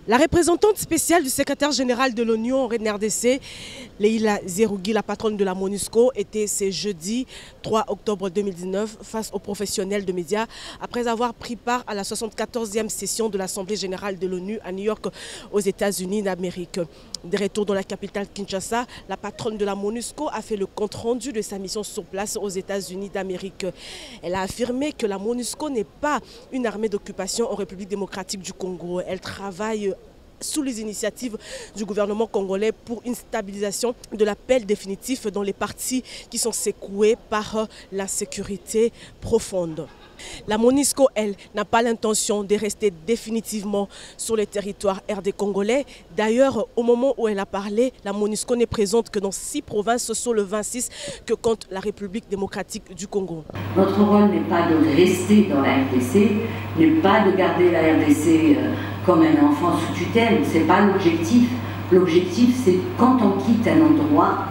La représentante spéciale du secrétaire général de l'ONU en RDC, Leila Zerougui, la patronne de la MONUSCO, était ce jeudi 3 octobre 2019 face aux professionnels de médias après avoir pris part à la 74e session de l'Assemblée générale de l'ONU à New York aux États-Unis d'Amérique. De retour dans la capitale Kinshasa, la patronne de la MONUSCO a fait le compte-rendu de sa mission sur place aux États-Unis d'Amérique. Elle a affirmé que la MONUSCO n'est pas une armée d'occupation en République démocratique du Congo. Elle travaille sous les initiatives du gouvernement congolais pour une stabilisation de la paix définitive dans les parties qui sont secouées par l'insécurité profonde. La MONUSCO, elle, n'a pas l'intention de rester définitivement sur le territoire RD congolais. D'ailleurs, au moment où elle a parlé, la MONUSCO n'est présente que dans 6 provinces sur le 26 que compte la République démocratique du Congo. Notre rôle n'est pas de rester dans la RDC, n'est pas de garder la RDC comme un enfant sous tutelle. Ce n'est pas l'objectif. L'objectif, c'est quand on quitte un endroit,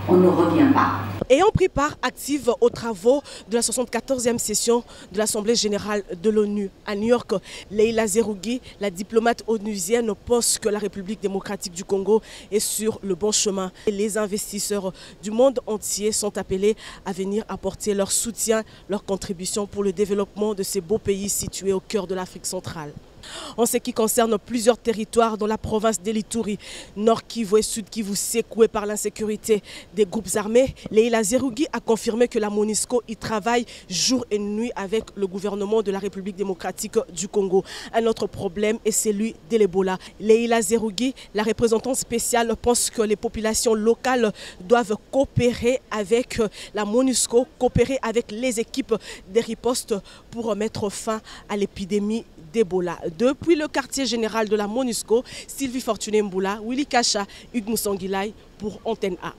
on ne revient pas. Ayant pris part active aux travaux de la 74e session de l'Assemblée générale de l'ONU à New York, Leila Zerougui, la diplomate onusienne, pense que la République démocratique du Congo est sur le bon chemin. Et les investisseurs du monde entier sont appelés à venir apporter leur soutien, leur contribution pour le développement de ces beaux pays situés au cœur de l'Afrique centrale. En ce qui concerne plusieurs territoires dans la province d'Elituri, Nord Kivu et Sud Kivu secoués par l'insécurité des groupes armés, Leila Zerougui a confirmé que la MONUSCO y travaille jour et nuit avec le gouvernement de la République démocratique du Congo. Un autre problème est celui de l'Ebola. Leila Zerougui, la représentante spéciale, pense que les populations locales doivent coopérer avec la MONUSCO, coopérer avec les équipes de riposte pour mettre fin à l'épidémie d'Ebola. Depuis le quartier général de la MONUSCO, Sylvie Fortuné Mboula, Willy Kacha, Hugues Moussangilay pour Antenne A.